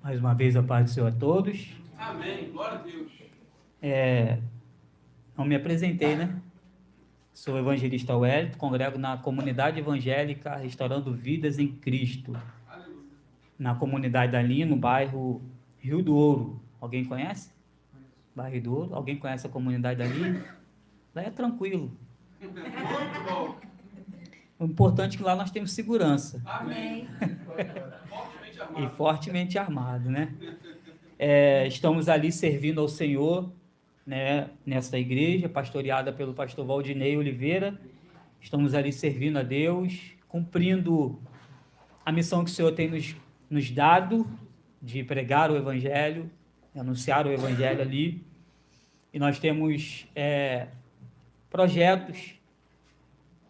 Mais uma vez a paz do Senhor a todos. Amém. Glória a Deus. Não me apresentei, né? Sou o evangelista Wellington, congrego na comunidade evangélica Restaurando Vidas em Cristo, Aleluia. na comunidade ali no bairro Rio do Ouro. Alguém conhece? Bairro Rio do Ouro? Alguém conhece a comunidade ali? Lá é tranquilo. Muito bom. O importante é que lá nós temos segurança. Amém. Fortemente E armado. fortemente armado, né? Estamos ali servindo ao Senhor, né, nessa igreja, pastoreada pelo pastor Valdinei Oliveira. Estamos ali servindo a Deus, cumprindo a missão que o Senhor tem nos dado, de pregar o Evangelho, anunciar o Evangelho ali. E nós temos projetos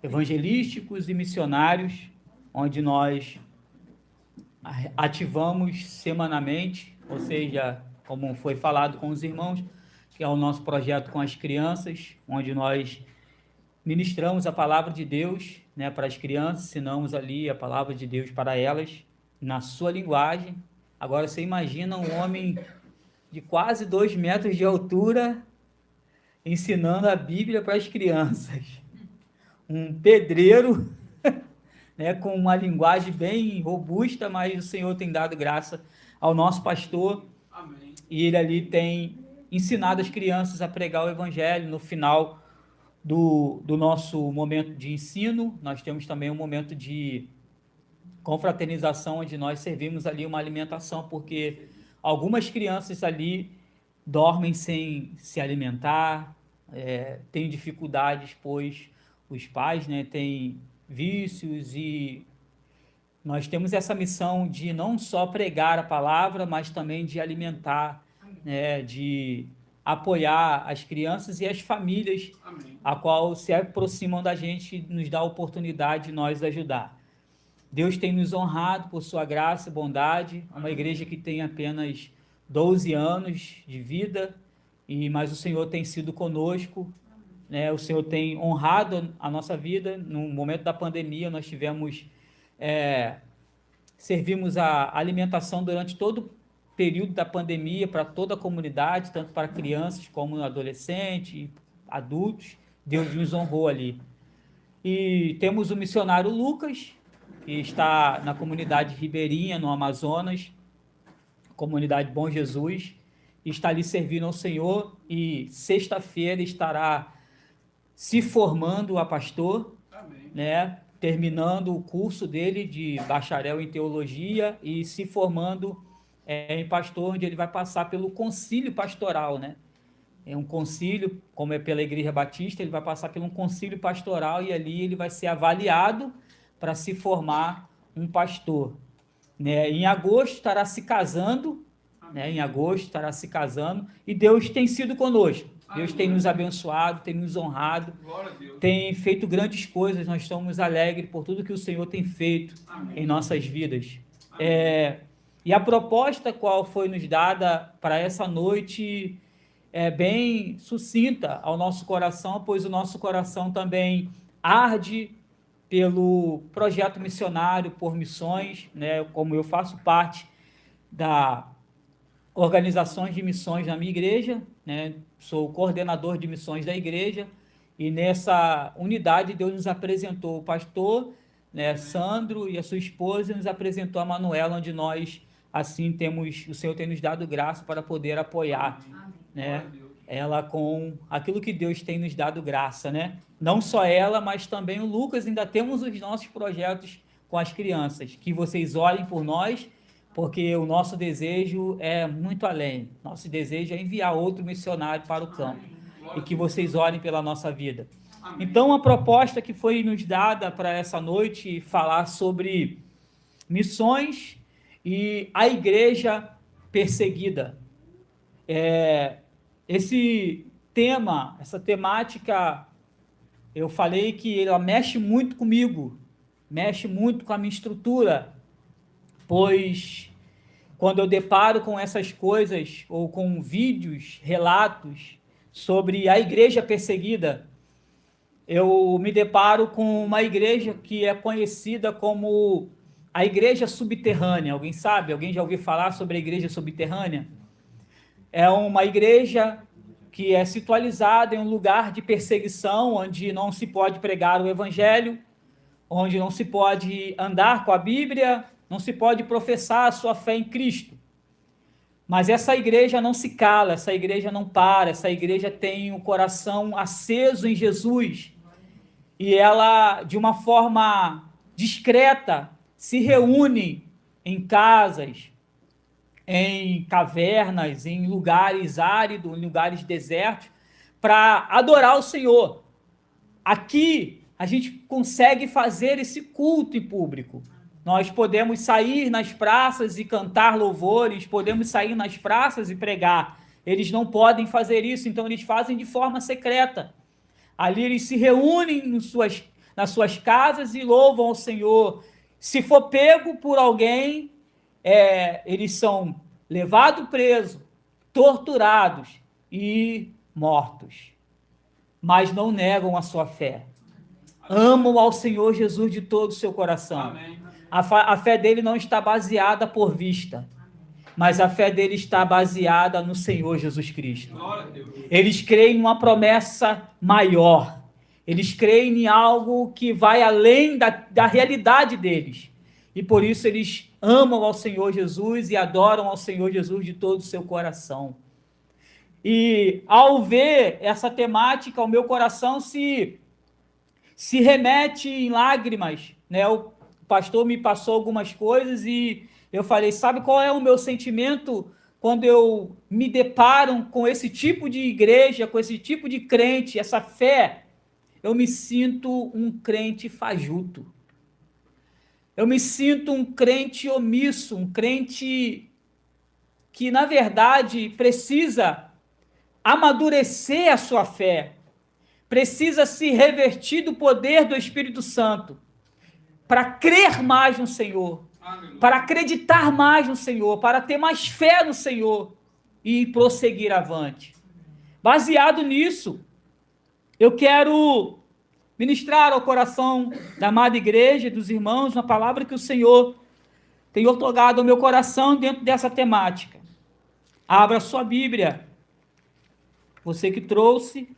evangelísticos e missionários, onde nós ativamos semanalmente, ou seja, como foi falado com os irmãos, que é o nosso projeto com as crianças, onde nós ministramos a palavra de Deus, né, para as crianças, ensinamos ali a palavra de Deus para elas, na sua linguagem. Agora você imagina um homem de quase 2 metros de altura ensinando a Bíblia para as crianças. Um pedreiro, né, com uma linguagem bem robusta, mas o Senhor tem dado graça ao nosso pastor. Amém. E ele ali tem ensinado as crianças a pregar o Evangelho. No final do nosso momento de ensino, nós temos também um momento de confraternização, onde nós servimos ali uma alimentação, porque algumas crianças ali dormem sem se alimentar, têm dificuldades, pois os pais, né, têm vícios, e nós temos essa missão de não só pregar a palavra, mas também de alimentar, né, de apoiar as crianças e as famílias. Amém. A qual se aproximam da gente, nos dá a oportunidade de nós ajudar. Deus tem nos honrado por sua graça e bondade. É uma igreja que tem apenas 12 anos de vida, mas o Senhor tem sido conosco, né? O Senhor tem honrado a nossa vida. No momento da pandemia, nós servimos a alimentação durante todo o período da pandemia para toda a comunidade, tanto para crianças como adolescentes, adultos. Deus nos honrou ali. E temos o missionário Lucas, que está na comunidade ribeirinha, no Amazonas, comunidade Bom Jesus, e está ali servindo ao Senhor, e sexta-feira estará se formando a pastor, Amém. né, terminando o curso dele de bacharel em teologia e se formando em pastor, onde ele vai passar pelo concílio pastoral, né? É um concílio, como é pela Igreja Batista, ele vai passar por um concílio pastoral, e ali ele vai ser avaliado para se formar um pastor, né? Em agosto estará se casando, né? Em agosto estará se casando, e Deus tem sido conosco. Deus tem nos abençoado, tem nos honrado, Glória a Deus. tem feito grandes coisas. Nós estamos alegres por tudo que o Senhor tem feito. Amém. Em nossas vidas. E a proposta qual foi nos dada para essa noite é bem sucinta ao nosso coração, pois o nosso coração também arde pelo projeto missionário por missões, né? Como eu faço parte da organizações de missões na minha igreja, né? Sou coordenador de missões da igreja, e nessa unidade Deus nos apresentou o pastor, né, Sandro, e a sua esposa, e nos apresentou a Manuela, onde nós assim o Senhor tem nos dado graça para poder apoiar, né, ela com aquilo que Deus tem nos dado graça, né? Não só ela, mas também o Lucas. Ainda temos os nossos projetos com as crianças, que vocês olhem por nós, porque o nosso desejo é muito além. Nosso desejo é enviar outro missionário para o campo, e que vocês olhem pela nossa vida. Então, a proposta que foi nos dada para essa noite, falar sobre missões e a igreja perseguida. Esse tema, essa temática, eu falei que ela mexe muito comigo, mexe muito com a minha estrutura, pois quando eu deparo com essas coisas, ou com vídeos, relatos sobre a igreja perseguida, eu me deparo com uma igreja que é conhecida como a igreja subterrânea. Alguém sabe? Alguém já ouviu falar sobre a igreja subterrânea? É uma igreja que é situalizada em um lugar de perseguição, onde não se pode pregar o evangelho, onde não se pode andar com a Bíblia, não se pode professar a sua fé em Cristo. Mas essa igreja não se cala, essa igreja não para, essa igreja tem o coração aceso em Jesus. E ela, de uma forma discreta, se reúne em casas, em cavernas, em lugares áridos, em lugares desertos, para adorar o Senhor. Aqui, a gente consegue fazer esse culto em público. Nós podemos sair nas praças e cantar louvores, podemos sair nas praças e pregar. Eles não podem fazer isso, então eles fazem de forma secreta. Ali eles se reúnem nas suas casas e louvam ao Senhor. Se for pego por alguém, eles são levados presos, torturados e mortos. Mas não negam a sua fé. Amam ao Senhor Jesus de todo o seu coração. Amém. A fé dele não está baseada por vista, mas a fé dele está baseada no Senhor Jesus Cristo. Glória a Deus. Eles creem numa promessa maior. Eles creem em algo que vai além da realidade deles. E por isso eles amam ao Senhor Jesus e adoram ao Senhor Jesus de todo o seu coração. E ao ver essa temática, o meu coração se remete em lágrimas, né? O pastor me passou algumas coisas e eu falei, sabe qual é o meu sentimento quando eu me deparo com esse tipo de igreja, com esse tipo de crente, essa fé? Eu me sinto um crente fajuto. Eu me sinto um crente omisso, um crente que, na verdade, precisa amadurecer a sua fé, precisa se revertir do poder do Espírito Santo, para crer mais no Senhor, para acreditar mais no Senhor, para ter mais fé no Senhor e prosseguir avante. Baseado nisso, eu quero ministrar ao coração da amada igreja, dos irmãos, uma palavra que o Senhor tem otorgado ao meu coração dentro dessa temática. Abra sua Bíblia, você que trouxe,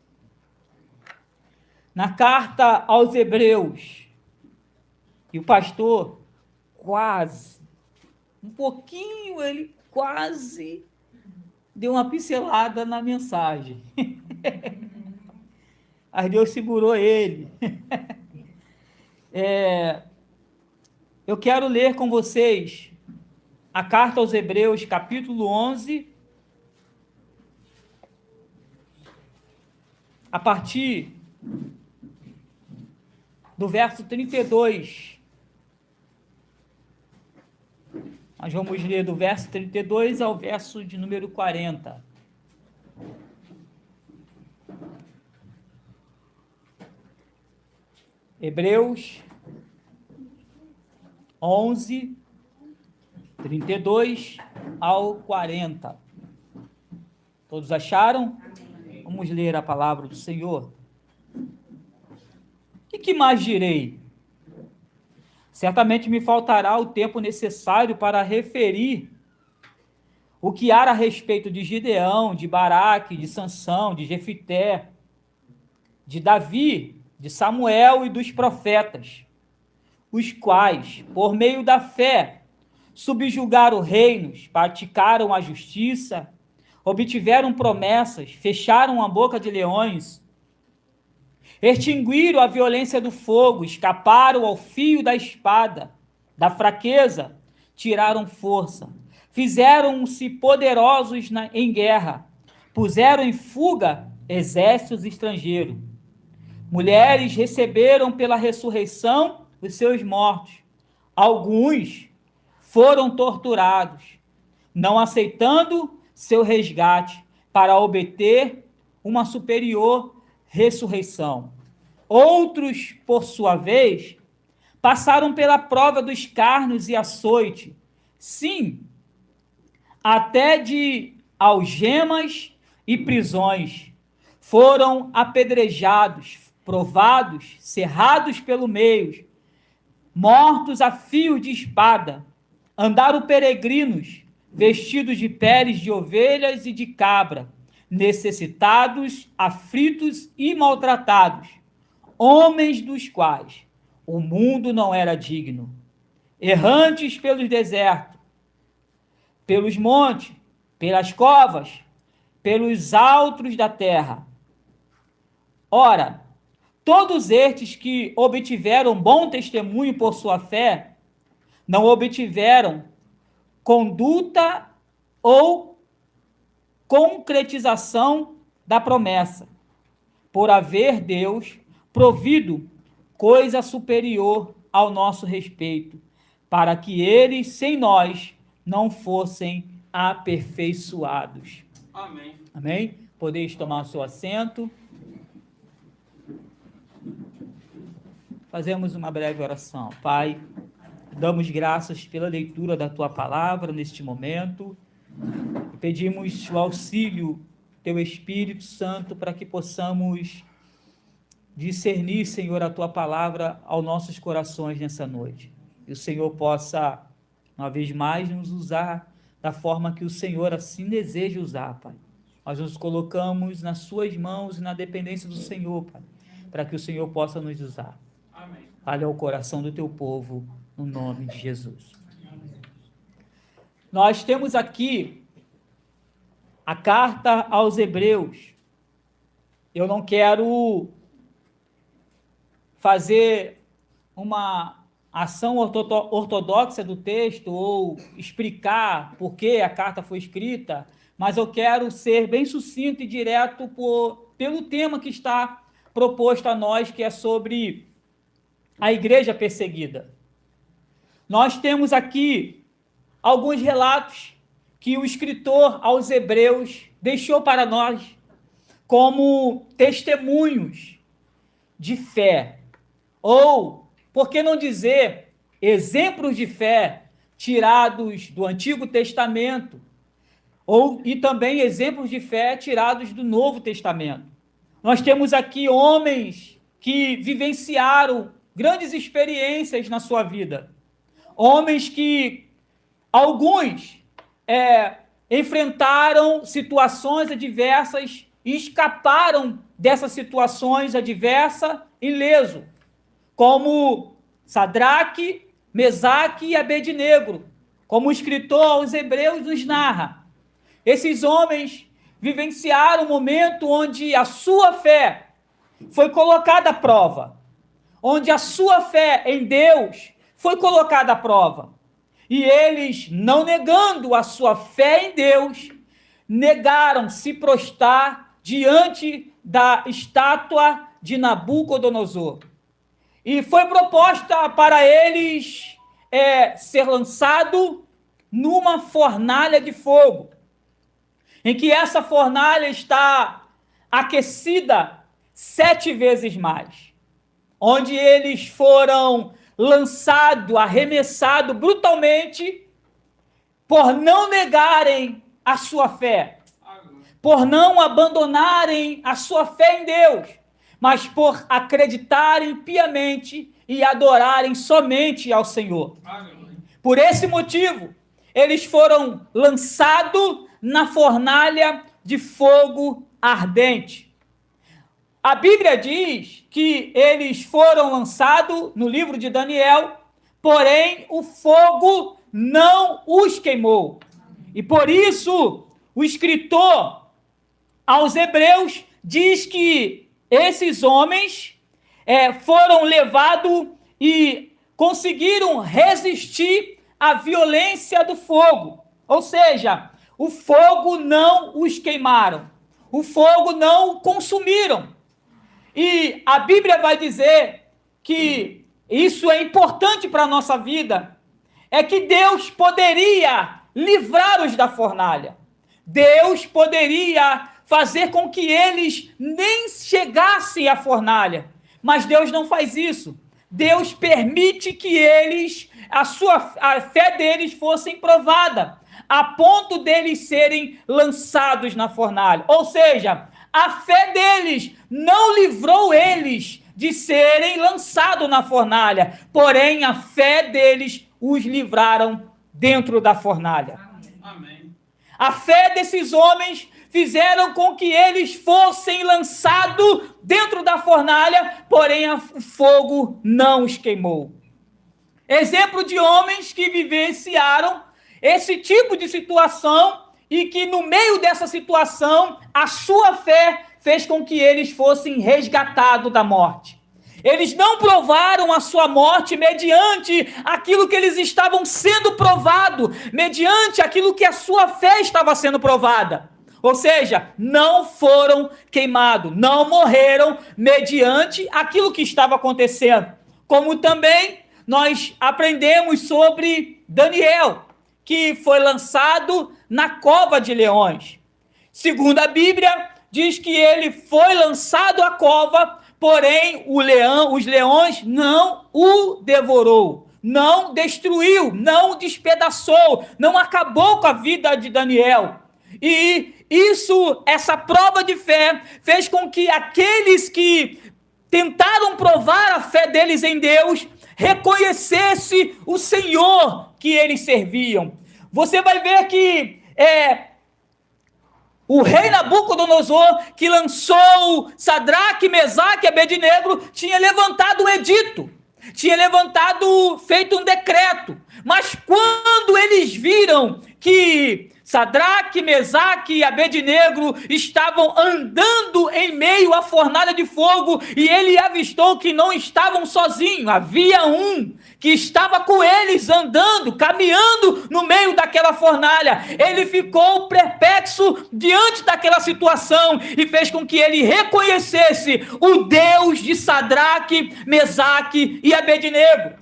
na carta aos Hebreus. E o pastor ele quase deu uma pincelada na mensagem. Mas Deus segurou ele. Eu quero ler com vocês a carta aos Hebreus, capítulo 11, a partir do verso 32. Nós vamos ler do verso 32 ao verso de número 40. Hebreus 11, 32 ao 40. Todos acharam? Amém. Vamos ler a palavra do Senhor. O que mais direi? Certamente me faltará o tempo necessário para referir o que há a respeito de Gideão, de Baraque, de Sansão, de Jefité, de Davi, de Samuel e dos profetas, os quais, por meio da fé, subjugaram reinos, praticaram a justiça, obtiveram promessas, fecharam a boca de leões, extinguiram a violência do fogo, escaparam ao fio da espada, da fraqueza, tiraram força, fizeram-se poderosos em guerra, puseram em fuga exércitos estrangeiros. Mulheres receberam pela ressurreição os seus mortos. Alguns foram torturados, não aceitando seu resgate para obter uma superior ressurreição. Outros, por sua vez, passaram pela prova dos escárnios e açoite, sim, até de algemas e prisões. Foram apedrejados, provados, cerrados pelo meio, mortos a fios de espada, andaram peregrinos, vestidos de peles de ovelhas e de cabra, necessitados, aflitos e maltratados, homens dos quais o mundo não era digno, errantes pelos desertos, pelos montes, pelas covas, pelos altos da terra. Ora, todos estes que obtiveram bom testemunho por sua fé, não obtiveram conduta ou concretização da promessa, por haver Deus provido coisa superior ao nosso respeito, para que eles, sem nós, não fossem aperfeiçoados. Amém. Amém? Podeis tomar o seu assento. Fazemos uma breve oração. Pai, damos graças pela leitura da Tua palavra neste momento. Pedimos o auxílio Teu Espírito Santo para que possamos discernir, Senhor, a Tua palavra aos nossos corações nessa noite. E o Senhor possa, uma vez mais, nos usar da forma que o Senhor assim deseja usar, Pai. Nós nos colocamos nas Suas mãos e na dependência do Senhor, Pai, para que o Senhor possa nos usar. Amém. Fale ao coração do Teu povo, no nome de Jesus. Nós temos aqui a carta aos Hebreus. Eu não quero fazer uma ação ortodoxa do texto ou explicar por que a carta foi escrita, mas eu quero ser bem sucinto e direto pelo tema que está proposto a nós, que é sobre a igreja perseguida. Nós temos aqui alguns relatos que o escritor aos Hebreus deixou para nós como testemunhos de fé, ou, por que não dizer, exemplos de fé tirados do Antigo Testamento, e também exemplos de fé tirados do Novo Testamento. Nós temos aqui homens que vivenciaram grandes experiências na sua vida, homens que, alguns, enfrentaram situações adversas e escaparam dessas situações adversas ileso, como Sadraque, Mesaque e Abednego, como o escritor aos Hebreus nos narra. Esses homens vivenciaram um momento onde a sua fé foi colocada à prova, onde a sua fé em Deus foi colocada à prova. E eles, não negando a sua fé em Deus, negaram se prostrar diante da estátua de Nabucodonosor. E foi proposta para eles ser lançado numa fornalha de fogo, em que essa fornalha está aquecida 7 vezes mais, onde eles foram lançados, arremessados brutalmente por não negarem a sua fé, por não abandonarem a sua fé em Deus, mas por acreditarem piamente e adorarem somente ao Senhor. Por esse motivo, eles foram lançados na fornalha de fogo ardente. A Bíblia diz que eles foram lançados no livro de Daniel, porém o fogo não os queimou. E por isso o escritor aos Hebreus diz que esses homens foram levados e conseguiram resistir à violência do fogo. Ou seja, o fogo não os queimaram, o fogo não o consumiram. E a Bíblia vai dizer que isso é importante para a nossa vida, é que Deus poderia livrá-los da fornalha. Deus poderia fazer com que eles nem chegassem à fornalha. Mas Deus não faz isso. Deus permite que eles, a fé deles fosse provada, a ponto deles serem lançados na fornalha. Ou seja, a fé deles não livrou eles de serem lançados na fornalha, porém a fé deles os livraram dentro da fornalha. Amém. A fé desses homens fizeram com que eles fossem lançados dentro da fornalha, porém o fogo não os queimou. Exemplo de homens que vivenciaram esse tipo de situação e que no meio dessa situação a sua fé fez com que eles fossem resgatados da morte. Eles não provaram a sua morte mediante aquilo que eles estavam sendo provados, mediante aquilo que a sua fé estava sendo provada. Ou seja, não foram queimados, não morreram mediante aquilo que estava acontecendo. Como também nós aprendemos sobre Daniel, que foi lançado na cova de leões. Segundo a Bíblia, diz que ele foi lançado à cova, porém os leões não o devorou, não destruiu, não despedaçou, não acabou com a vida de Daniel. E essa prova de fé fez com que aqueles que tentaram provar a fé deles em Deus reconhecesse o Senhor que eles serviam. Você vai ver que o rei Nabucodonosor, que lançou Sadraque, Mesaque e Abednego, tinha levantado um edito, feito um decreto. Mas quando eles viram que Sadraque, Mesaque e Abednego estavam andando em meio à fornalha de fogo, e ele avistou que não estavam sozinhos, havia um que estava com eles andando, caminhando no meio daquela fornalha. Ele ficou perplexo diante daquela situação e fez com que ele reconhecesse o Deus de Sadraque, Mesaque e Abednego.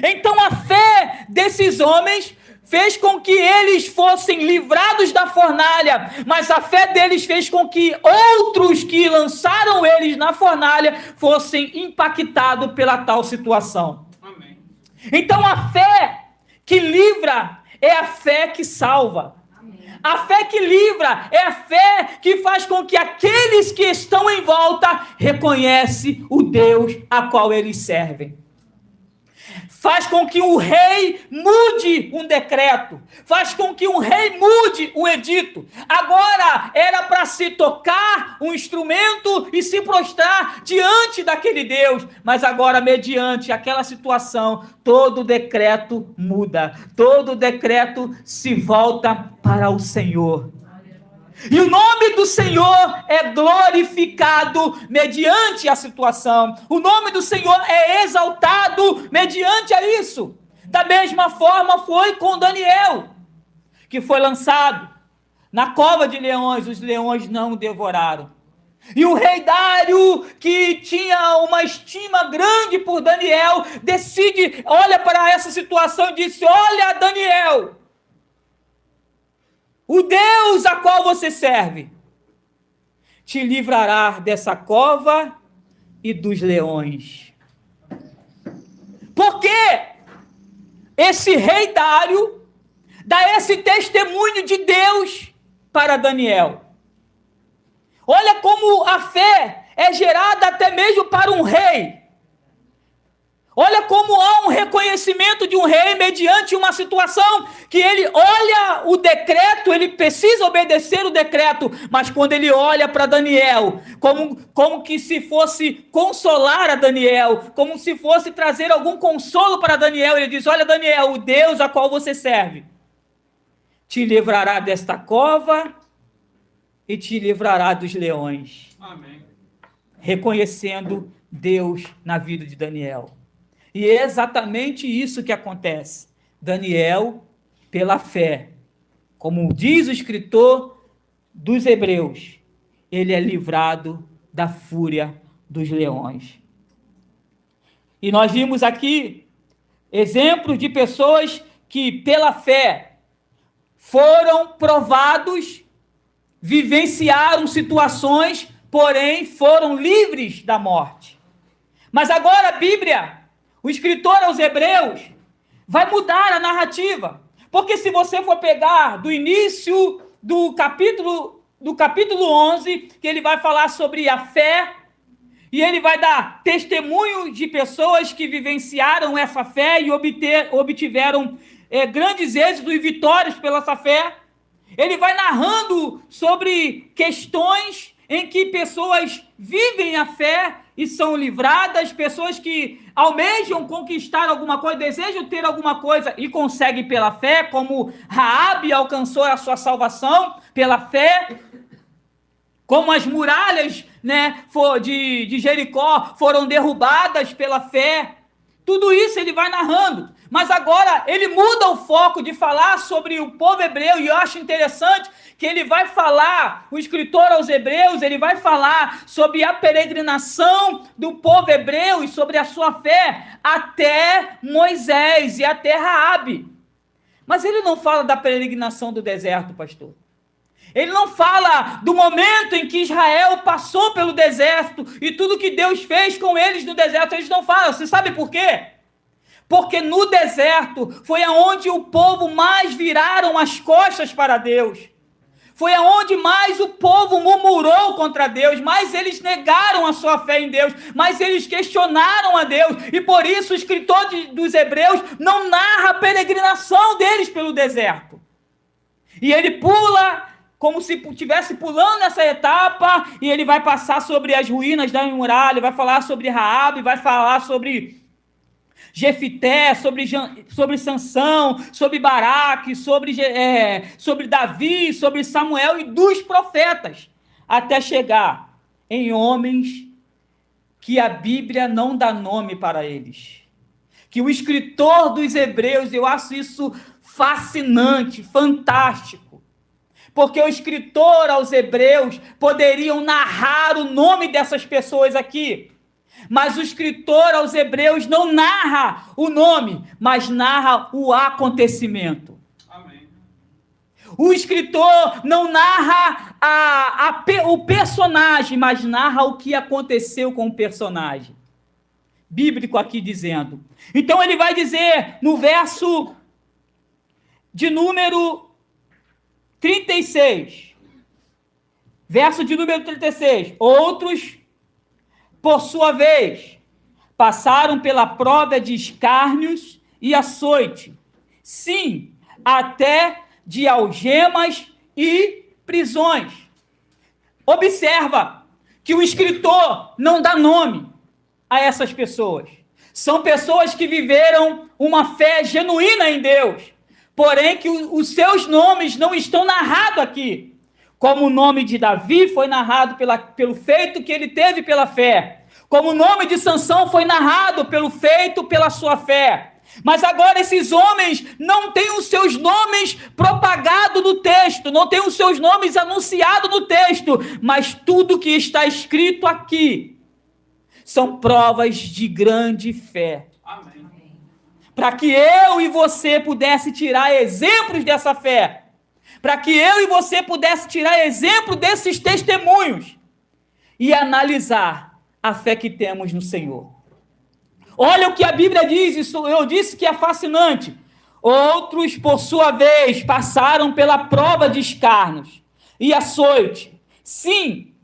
Então a fé desses homens fez com que eles fossem livrados da fornalha, mas a fé deles fez com que outros que lançaram eles na fornalha fossem impactados pela tal situação. Amém. Então a fé que livra é a fé que salva. A fé que livra é a fé que faz com que aqueles que estão em volta reconhecem o Deus a qual eles servem. Faz com que o rei mude um decreto, faz com que um rei mude um edito. Agora era para se tocar um instrumento e se prostrar diante daquele Deus, mas agora, mediante aquela situação, todo decreto muda, todo decreto se volta para o Senhor. E o nome do Senhor é glorificado mediante a situação. O nome do Senhor é exaltado mediante a isso. Da mesma forma foi com Daniel, que foi lançado na cova de leões. Os leões não o devoraram. E o rei Dário, que tinha uma estima grande por Daniel, olha para essa situação e disse: olha, Daniel, o Deus a qual você serve te livrará dessa cova e dos leões. Porque esse rei Dário dá esse testemunho de Deus para Daniel. Olha como a fé é gerada até mesmo para um rei. Olha como há um reconhecimento de um rei mediante uma situação que ele olha o decreto, ele precisa obedecer o decreto, mas quando ele olha para Daniel, como que se fosse consolar a Daniel, como se fosse trazer algum consolo para Daniel, ele diz: olha, Daniel, o Deus a qual você serve te livrará desta cova e te livrará dos leões. Amém. Reconhecendo Deus na vida de Daniel. E é exatamente isso que acontece. Daniel, pela fé, como diz o escritor dos Hebreus, ele é livrado da fúria dos leões. E nós vimos aqui exemplos de pessoas que, pela fé, foram provados, vivenciaram situações, porém foram livres da morte. Mas agora a Bíblia, o escritor aos Hebreus, vai mudar a narrativa. Porque se você for pegar do início do capítulo 11, que ele vai falar sobre a fé, e ele vai dar testemunho de pessoas que vivenciaram essa fé e obtiveram grandes êxitos e vitórias pela essa fé. Ele vai narrando sobre questões em que pessoas vivem a fé e são livradas, pessoas que almejam conquistar alguma coisa, desejam ter alguma coisa e conseguem pela fé, como Raabe alcançou a sua salvação pela fé, como as muralhas, né, de Jericó foram derrubadas pela fé. Tudo isso ele vai narrando. Mas agora ele muda o foco de falar sobre o povo hebreu, e eu acho interessante que ele vai falar, o escritor aos Hebreus, ele vai falar sobre a peregrinação do povo hebreu e sobre a sua fé até Moisés e até Raabe. Mas ele não fala da peregrinação do deserto, pastor. Ele não fala do momento em que Israel passou pelo deserto e tudo que Deus fez com eles no deserto. Eles não falam. Você sabe por quê? Porque no deserto foi aonde o povo mais viraram as costas para Deus. Foi aonde mais o povo murmurou contra Deus, mais eles negaram a sua fé em Deus, mais eles questionaram a Deus. E por isso o escritor dos Hebreus não narra a peregrinação deles pelo deserto. E ele pula como se estivesse pulando essa etapa, e ele vai passar sobre as ruínas da muralha, vai falar sobre Raabe, vai falar sobre Jefité, sobre Sansão, sobre Baraque, sobre Davi, sobre Samuel e dos profetas, até chegar em homens que a Bíblia não dá nome para eles. Que o escritor dos Hebreus, eu acho isso fascinante, fantástico, porque o escritor aos Hebreus poderiam narrar o nome dessas pessoas aqui, mas o escritor aos Hebreus não narra o nome, mas narra o acontecimento. Amém. O escritor não narra o personagem, mas narra o que aconteceu com o personagem. Bíblico aqui dizendo. Então ele vai dizer no verso de número 36. Verso de número 36. Outros, por sua vez, passaram pela prova de escárnios e açoite. Sim, até de algemas e prisões. Observa que o escritor não dá nome a essas pessoas. São pessoas que viveram uma fé genuína em Deus, porém que os seus nomes não estão narrados aqui. Como o nome de Davi foi narrado pelo feito que ele teve pela fé. Como o nome de Sansão foi narrado pelo feito pela sua fé. Mas agora esses homens não têm os seus nomes propagados no texto, não têm os seus nomes anunciados no texto, mas tudo que está escrito aqui são provas de grande fé. Amém. Para que eu e você pudesse tirar exemplos dessa fé, para que eu e você pudesse tirar exemplo desses testemunhos e analisar a fé que temos no Senhor. Olha o que a Bíblia diz, isso eu disse que é fascinante. Outros, por sua vez, passaram pela prova de escárnios e açoite. Sim,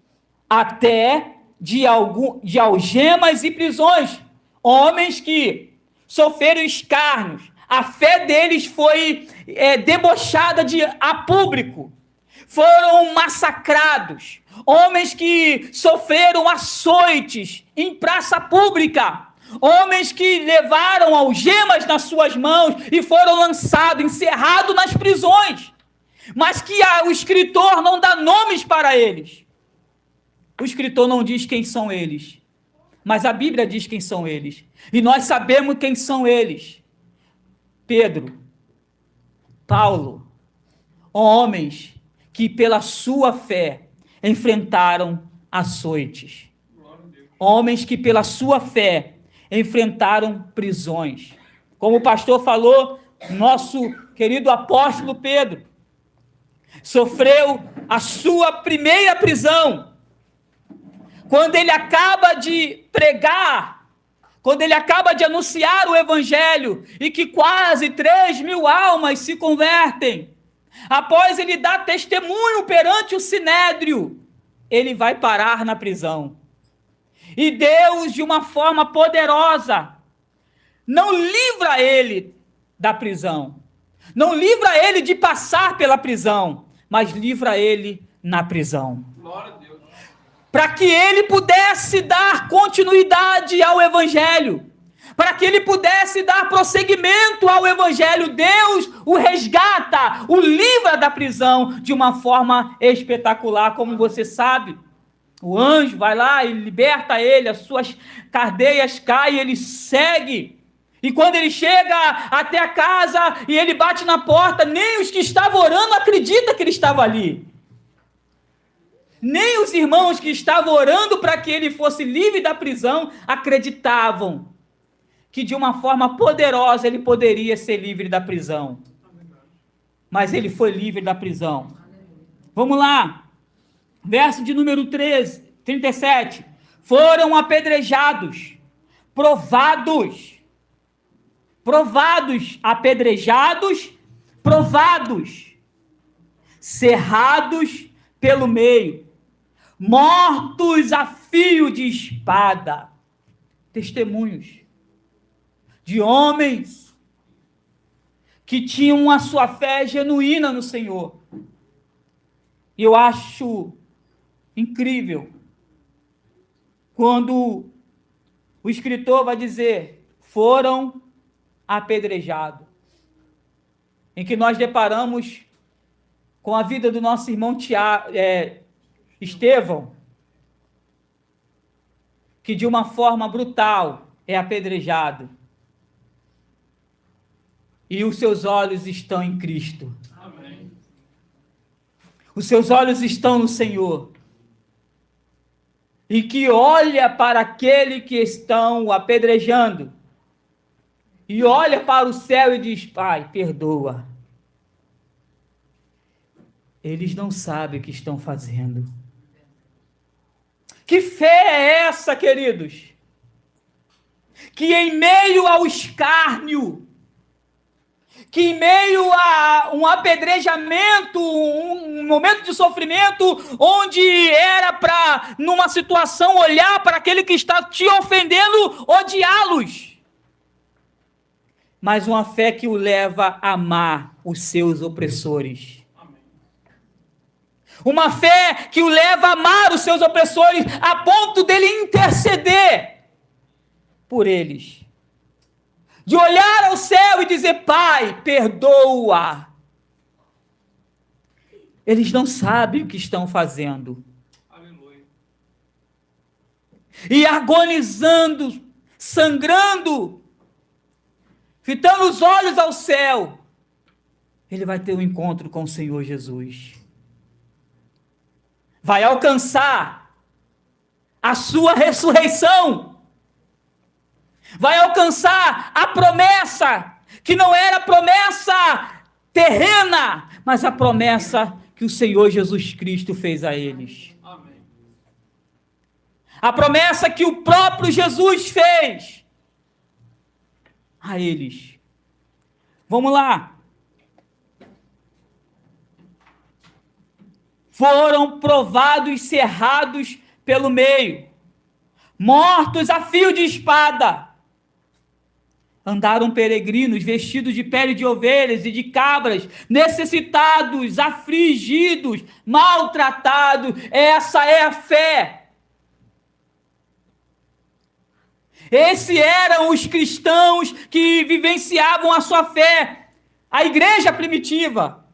até de algemas e prisões. Homens que sofreram escárnios. A fé deles foi debochada a público. Foram massacrados. Homens que sofreram açoites em praça pública. Homens que levaram algemas nas suas mãos e foram lançados, encerrados nas prisões. Mas que o escritor não dá nomes para eles. O escritor não diz quem são eles. Mas a Bíblia diz quem são eles. E nós sabemos quem são eles. Pedro, Paulo, homens que pela sua fé enfrentaram açoites. Homens que pela sua fé enfrentaram prisões. Como o pastor falou, nosso querido apóstolo Pedro sofreu a sua primeira prisão. Quando ele acaba de pregar, quando ele acaba de anunciar o evangelho e que quase 3.000 almas se convertem, após ele dar testemunho perante o sinédrio, ele vai parar na prisão. E Deus, de uma forma poderosa, não livra ele da prisão. Não livra ele de passar pela prisão, mas livra ele na prisão. Glória a Deus. Para que ele pudesse dar continuidade ao Evangelho, para que ele pudesse dar prosseguimento ao Evangelho, Deus o resgata, o livra da prisão de uma forma espetacular, como você sabe. O anjo vai lá e liberta ele, as suas cadeias caem, ele segue. E quando ele chega até a casa e ele bate na porta, nem os que estavam orando acreditam que ele estava ali. Nem os irmãos que estavam orando para que ele fosse livre da prisão acreditavam que de uma forma poderosa ele poderia ser livre da prisão. Mas ele foi livre da prisão. Vamos lá. Verso de número 37. Foram apedrejados, provados, apedrejados, provados, cerrados pelo meio, mortos a fio de espada. Testemunhos de homens que tinham a sua fé genuína no Senhor. E eu acho incrível quando o escritor vai dizer, foram apedrejados, em que nós deparamos com a vida do nosso irmão Estevão, que de uma forma brutal é apedrejado. E os seus olhos estão em Cristo. Amém. Os seus olhos estão no Senhor. E que olha para aquele que estão apedrejando. E olha para o céu e diz, Pai, perdoa. Eles não sabem o que estão fazendo. Que fé é essa, queridos? Que em meio ao escárnio, que em meio a um apedrejamento, um momento de sofrimento, onde era para, numa situação, olhar para aquele que está te ofendendo, odiá-los. Mas uma fé que o leva a amar os seus opressores. Uma fé que o leva a amar os seus opressores, a ponto dele interceder por eles. De olhar ao céu e dizer, Pai, perdoa. Eles não sabem o que estão fazendo. Aleluia. E agonizando, sangrando, fitando os olhos ao céu, ele vai ter um encontro com o Senhor Jesus. Vai alcançar a sua ressurreição. Vai alcançar a promessa, que não era promessa terrena, mas a promessa que o Senhor Jesus Cristo fez a eles. Amém. A promessa que o próprio Jesus fez a eles. Vamos lá. Foram provados, cerrados pelo meio, mortos a fio de espada. Andaram peregrinos, vestidos de pele de ovelhas e de cabras, necessitados, afligidos, maltratados. Essa é a fé. Esses eram os cristãos que vivenciavam a sua fé. A igreja primitiva.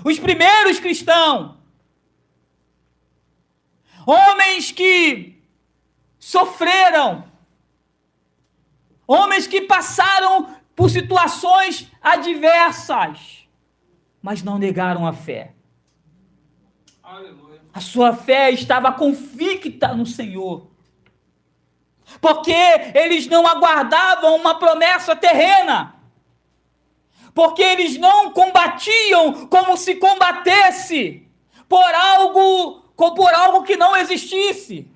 Os primeiros cristãos. Homens que sofreram. Homens que passaram por situações adversas, mas não negaram a fé. Aleluia. A sua fé estava convicta no Senhor. Porque eles não aguardavam uma promessa terrena. Porque eles não combatiam como se combatesse por algo que não existisse.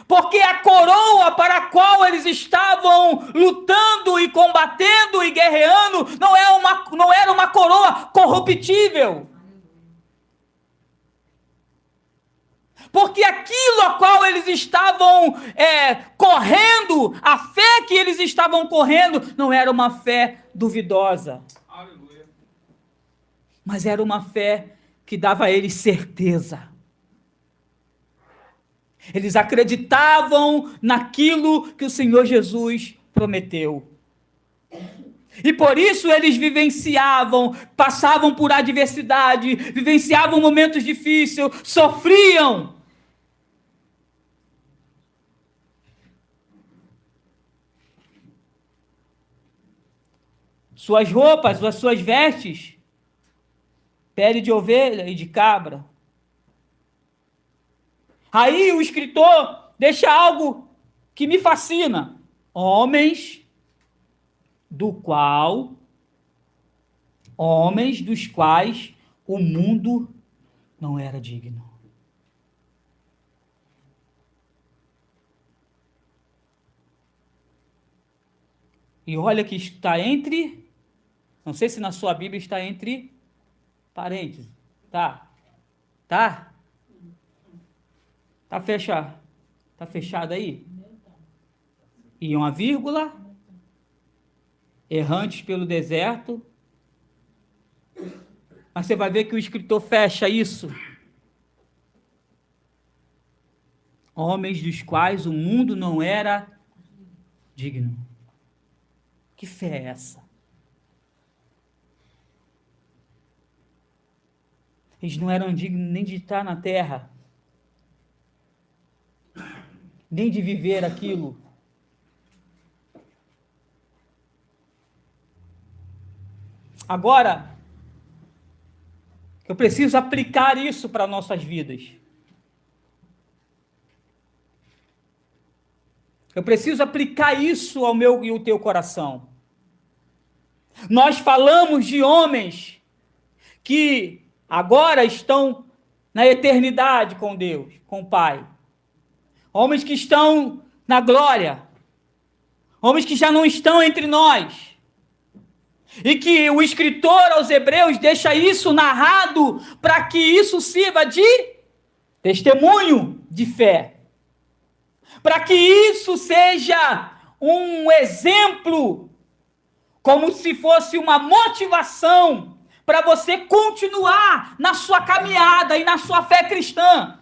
Porque a coroa para a qual eles estavam lutando e combatendo e guerreando não era uma coroa corruptível. porque aquilo a qual eles estavam correndo, a fé que eles estavam correndo, não era uma fé duvidosa, Aleluia. mas era uma fé que dava a eles certeza. Eles acreditavam naquilo que o Senhor Jesus prometeu. E por isso eles vivenciavam, passavam por adversidade, vivenciavam momentos difíceis, sofriam. Suas roupas, as suas vestes, pele de ovelha e de cabra. Aí o escritor deixa algo que me fascina. Homens dos quais o mundo não era digno. E olha que está entre, não sei se na sua Bíblia está entre parênteses. Tá? Tá fechado. Tá fechado aí? E uma vírgula. Errantes pelo deserto. Mas você vai ver que o escritor fecha isso. Homens dos quais o mundo não era digno. Que fé é essa? Eles não eram dignos nem de estar na terra, nem de viver aquilo. Agora, eu preciso aplicar isso para nossas vidas. Eu preciso aplicar isso ao meu e ao teu coração. Nós falamos de homens que agora estão na eternidade com Deus, com o Pai. Homens que estão na glória. Homens que já não estão entre nós. E que o escritor aos Hebreus deixa isso narrado para que isso sirva de testemunho de fé. Para que isso seja um exemplo, como se fosse uma motivação para você continuar na sua caminhada e na sua fé cristã.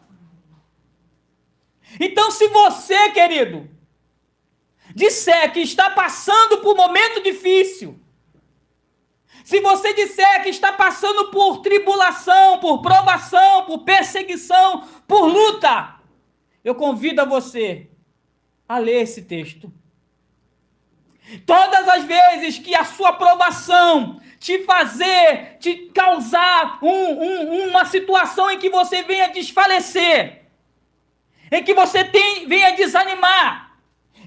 Então, se você, querido, disser que está passando por um momento difícil, se você disser que está passando por tribulação, por provação, por perseguição, por luta, eu convido a você a ler esse texto. Todas as vezes que a sua provação te causar uma situação em que você venha desfalecer, em que você venha desanimar,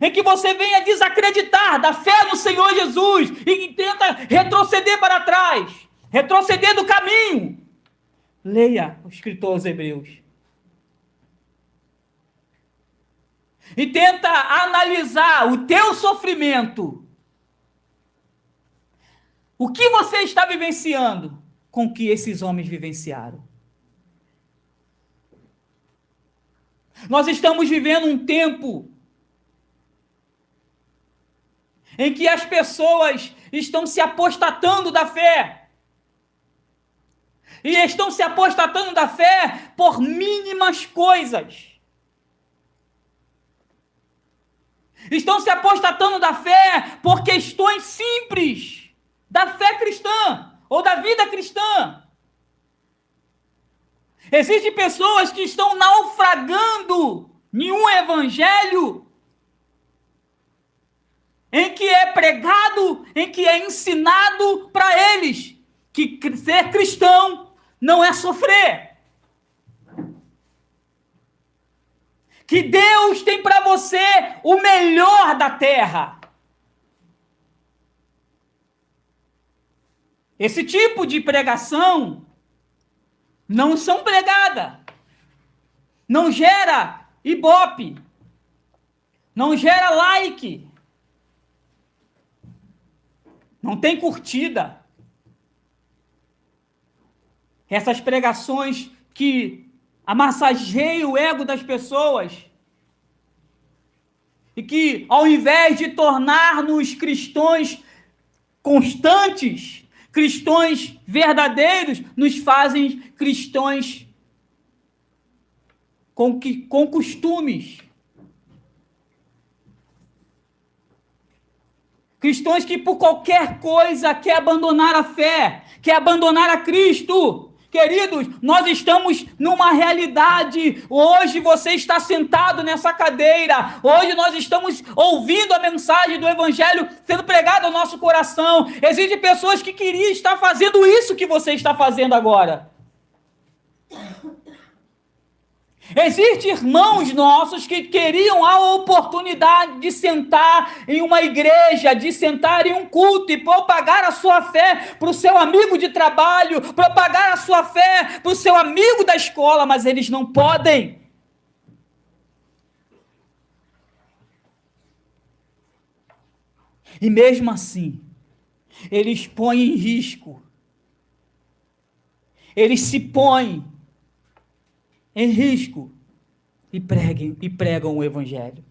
em que você venha desacreditar da fé no Senhor Jesus e tenta retroceder para trás, retroceder do caminho, leia o escritor aos Hebreus. E tenta analisar o teu sofrimento. O que você está vivenciando com o que esses homens vivenciaram? Nós estamos vivendo um tempo em que as pessoas estão se apostatando da fé. E estão se apostatando da fé por mínimas coisas. Estão se apostatando da fé por questões simples da fé cristã ou da vida cristã. Existem pessoas que estão naufragando em um evangelho em que é pregado, em que é ensinado para eles que ser cristão não é sofrer. Que Deus tem para você o melhor da terra. Esse tipo de pregação não são pregada. Não gera ibope. Não gera like. Não tem curtida. Essas pregações que massageia o ego das pessoas e que, ao invés de tornar-nos cristãos constantes, cristãos verdadeiros, nos fazem cristãos com costumes. Cristãos que por qualquer coisa quer abandonar a fé, quer abandonar a Cristo. Queridos, nós estamos numa realidade. Hoje você está sentado nessa cadeira. Hoje nós estamos ouvindo a mensagem do Evangelho sendo pregada ao nosso coração. Existem pessoas que queriam estar fazendo isso que você está fazendo agora. Existem irmãos nossos que queriam a oportunidade de sentar em uma igreja, de sentar em um culto e propagar a sua fé para o seu amigo de trabalho, propagar a sua fé para o seu amigo da escola, mas eles não podem. E mesmo assim, eles põem em risco, eles se põem em risco e pregam o Evangelho.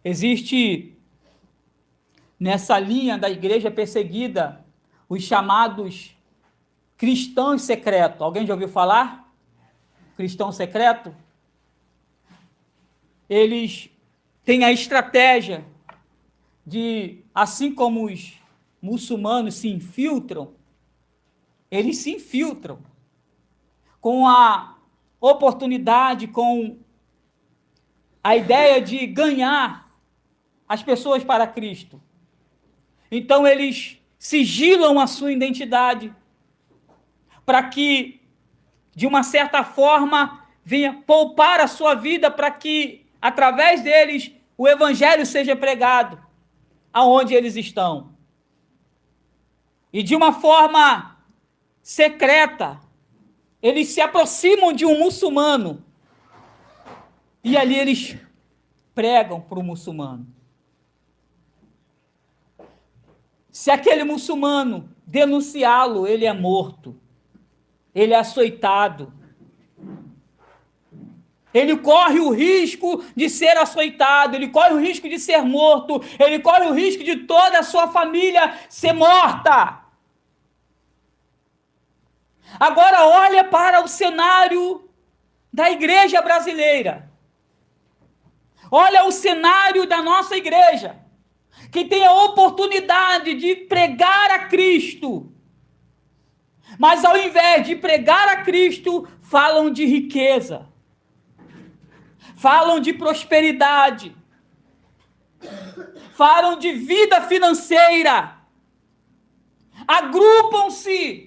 Existe nessa linha da igreja perseguida os chamados cristãos secretos. Alguém já ouviu falar? Cristão secreto? Eles têm a estratégia de, assim como os muçulmanos se infiltram, eles se infiltram com a oportunidade, com a ideia de ganhar as pessoas para Cristo. Então eles sigilam a sua identidade para que, de uma certa forma, venha poupar a sua vida para que, através deles, o Evangelho seja pregado aonde eles estão. E de uma forma secreta, eles se aproximam de um muçulmano e ali eles pregam para o muçulmano. Se aquele muçulmano denunciá-lo, ele é morto, ele é açoitado, ele corre o risco de ser açoitado, ele corre o risco de ser morto, ele corre o risco de toda a sua família ser morta. Agora olha para o cenário da igreja brasileira. Olha o cenário da nossa igreja, que tem a oportunidade de pregar a Cristo. Mas ao invés de pregar a Cristo, falam de riqueza, falam de prosperidade, falam de vida financeira, agrupam-se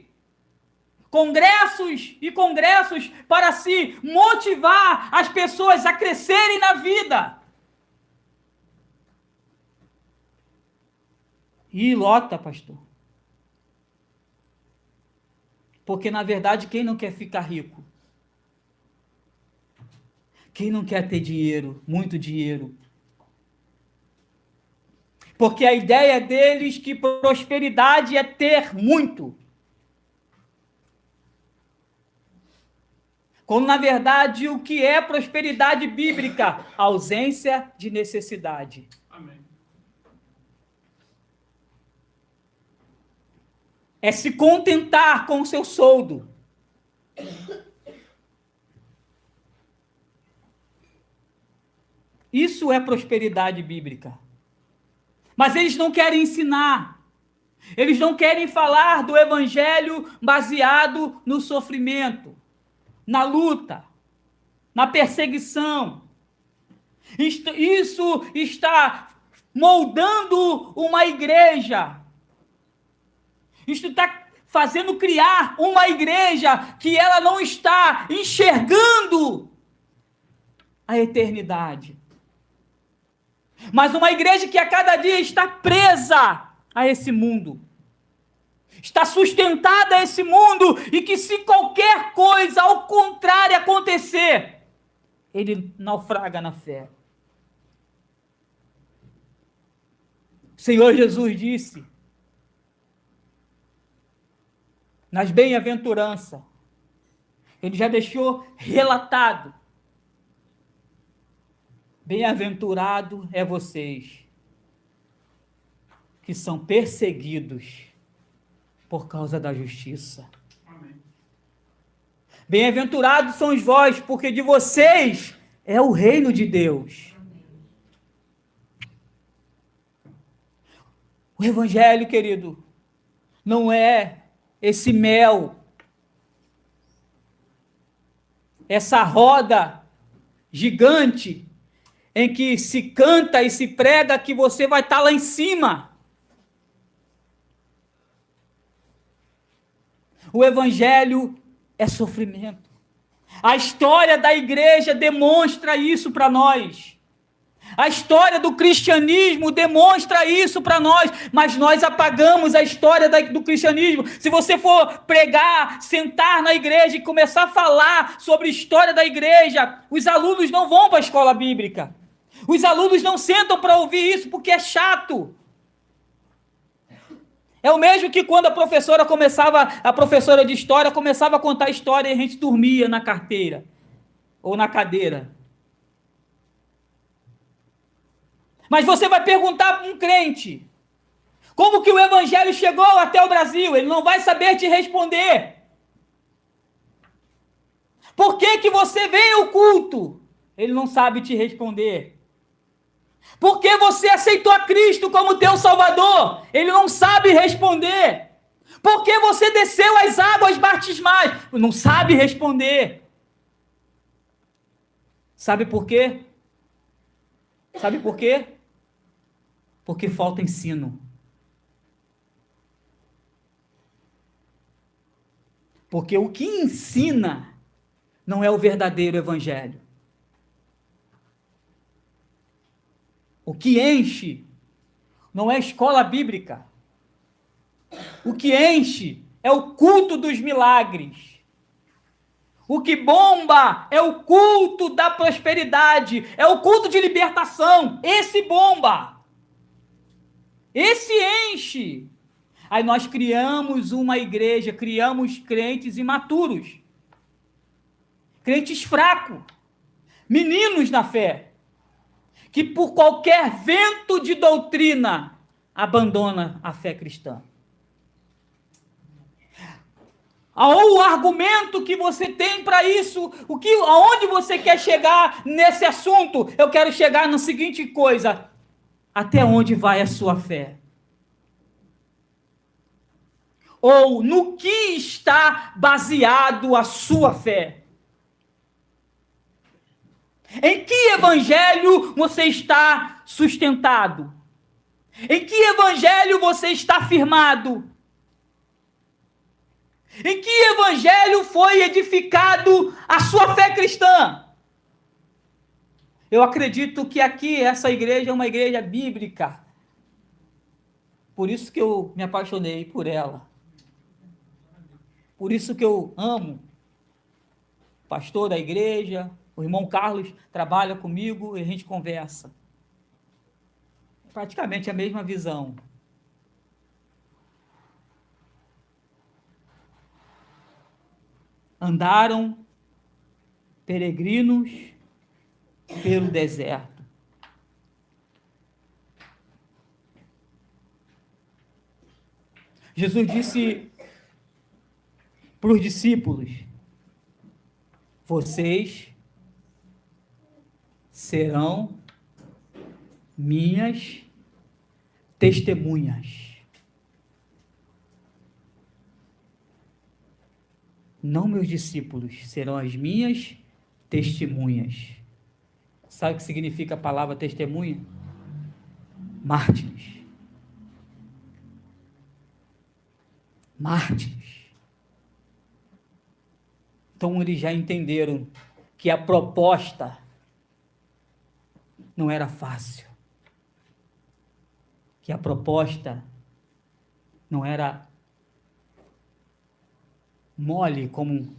congressos e congressos para se motivar as pessoas a crescerem na vida. E lota, pastor. Porque, na verdade, quem não quer ficar rico? Quem não quer ter dinheiro, muito dinheiro? Porque a ideia deles que prosperidade é ter muito. Quando, na verdade, o que é prosperidade bíblica? Ausência de necessidade. Amém. É se contentar com o seu soldo. Isso é prosperidade bíblica. Mas eles não querem ensinar. Eles não querem falar do evangelho baseado no sofrimento, na luta, na perseguição. Isso está moldando uma igreja. Isto está fazendo criar uma igreja que ela não está enxergando a eternidade. Mas uma igreja que a cada dia está presa a esse mundo. Está sustentada a esse mundo e que se qualquer coisa ao contrário acontecer, ele naufraga na fé. O Senhor Jesus disse, nas bem-aventuranças, Ele já deixou relatado. Bem-aventurado é vocês que são perseguidos por causa da justiça. Amém. Bem-aventurados sois vós, porque de vocês é o reino de Deus. O evangelho, querido, não é esse mel, essa roda gigante em que se canta e se prega que você vai estar lá em cima. O evangelho é sofrimento. A história da igreja demonstra isso para nós. A história do cristianismo demonstra isso para nós, mas nós apagamos a história do cristianismo. Se você for pregar, sentar na igreja e começar a falar sobre a história da igreja, os alunos não vão para a escola bíblica. Os alunos não sentam para ouvir isso porque é chato. É o mesmo que quando a professora de história começava a contar história e a gente dormia na carteira ou na cadeira. Mas você vai perguntar para um crente, como que o evangelho chegou até o Brasil? Ele não vai saber te responder. Por que que você vem ao culto? Ele não sabe te responder. Por que você aceitou a Cristo como teu Salvador? Ele não sabe responder. Por que você desceu as águas batismais? Não sabe responder. Sabe por quê? Sabe por quê? Porque falta ensino. Porque o que ensina não é o verdadeiro evangelho. O que enche não é a escola bíblica. O que enche é o culto dos milagres. O que bomba é o culto da prosperidade, é o culto de libertação. Esse bomba. Esse enche. Aí nós criamos uma igreja, criamos crentes imaturos. Crentes fracos. Meninos na fé. Que por qualquer vento de doutrina abandona a fé cristã. Ou o argumento que você tem para isso, aonde você quer chegar nesse assunto? Eu quero chegar na seguinte coisa: até onde vai a sua fé? Ou no que está baseado a sua fé? Em que evangelho você está sustentado? Em que evangelho você está firmado? Em que evangelho foi edificado a sua fé cristã? Eu acredito que aqui essa igreja é uma igreja bíblica. Por isso que eu me apaixonei por ela. Por isso que eu amo o pastor da igreja. O irmão Carlos trabalha comigo e a gente conversa. Praticamente a mesma visão. Andaram peregrinos pelo deserto. Jesus disse para os discípulos: vocês serão minhas testemunhas. Não meus discípulos, serão as minhas testemunhas. Sabe o que significa a palavra testemunha? Mártires. Mártires. Então eles já entenderam que a proposta não era fácil. Que a proposta não era mole, como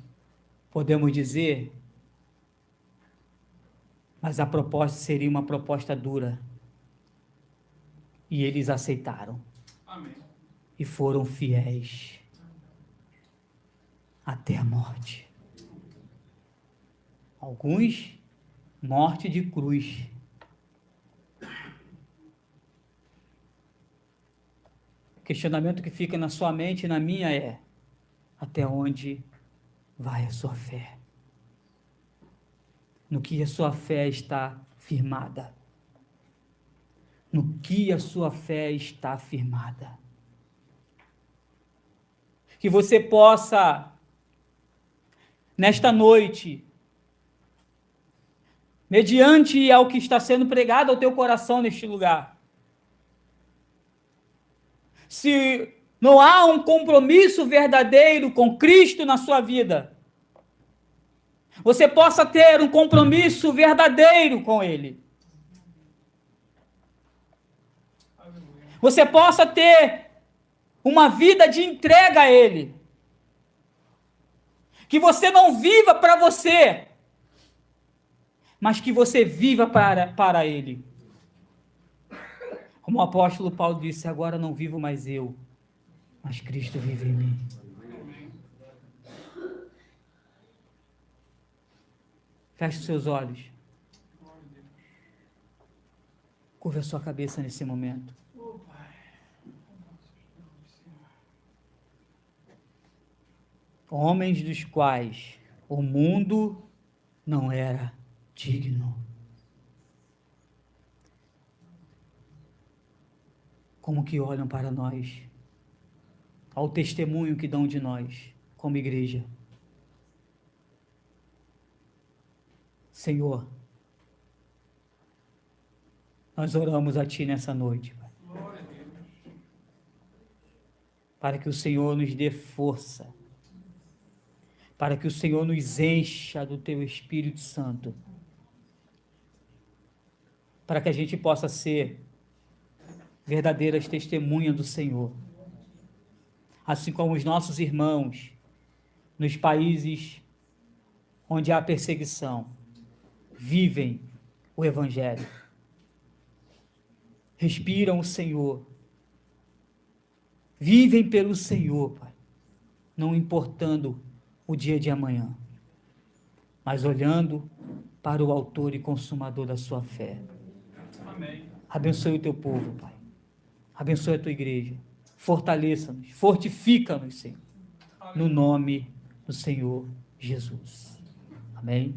podemos dizer, mas a proposta seria uma proposta dura. E eles aceitaram. Amém. E foram fiéis até a morte. Alguns, morte de cruz. O questionamento que fica na sua mente e na minha é: até onde vai a sua fé? No que a sua fé está firmada? No que a sua fé está firmada? Que você possa, nesta noite, mediante ao que está sendo pregado ao teu coração neste lugar, se não há um compromisso verdadeiro com Cristo na sua vida, você possa ter um compromisso verdadeiro com Ele. Você possa ter uma vida de entrega a Ele. Que você não viva para você, mas que você viva para Ele. Como o apóstolo Paulo disse: agora não vivo mais eu, mas Cristo vive em mim. Feche os seus olhos. Curva a sua cabeça nesse momento. Homens dos quais o mundo não era digno. Como que olham para nós, ao testemunho que dão de nós, como igreja. Senhor, nós oramos a Ti nessa noite, Pai, para que o Senhor nos dê força, para que o Senhor nos encha do Teu Espírito Santo, para que a gente possa ser verdadeiras testemunhas do Senhor, assim como os nossos irmãos nos países onde há perseguição vivem o Evangelho, respiram o Senhor, vivem pelo Senhor, Pai, não importando o dia de amanhã, mas olhando para o autor e consumador da sua fé. Amém. Abençoe o teu povo, Pai. Abençoe a tua igreja. Fortaleça-nos, fortifica-nos, Senhor. Amém. No nome do Senhor Jesus. Amém.